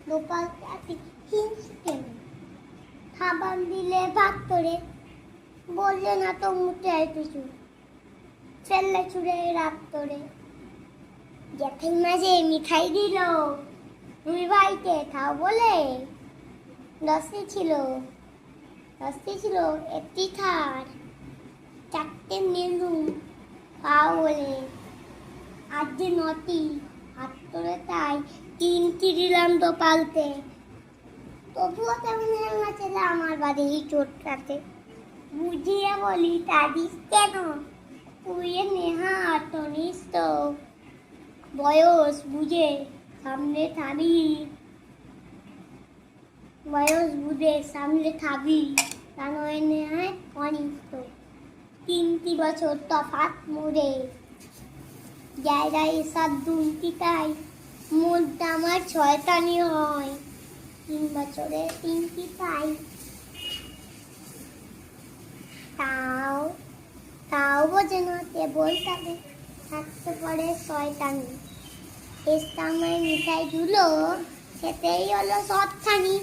গোপালকে আছি হিংসে কেন? খাবার দিলে ভাগ করে, বললে না তো মুখে কিছু, ফেললে ছুড়ে রাত করে। জ্যাঠাই মাঝে মিঠাই দিল, দুই ভাইকে খাও বলে। দশটি ছিল একটি থার, চারটে মেলুম খাও বলে। আজ যে নটি, হাত করে তাই তিনটি দিলাম তো পালতে। তবুও তেমন না ছেলে আমার বাড়ি চোটটাতে। বুঝিয়ে বলি তা দিস কেন? তুই নেহা টনিস তো, বয়স বুঝে সামনে থাবি, তা নয় নেহায় অনিষ্ট। 3টি বছর তফাৎ মোড়ে, জায়গায় সাত দুলটি তাই মোটটা আমার 6টানি হয়। 3 বছরে 3টি পাই। তাও বোঝে না কেবল তাকে থাকতে পারে শয়তানি। এসে আমায় মিঠাই ধুলো, খেতেই হলো 7খানি।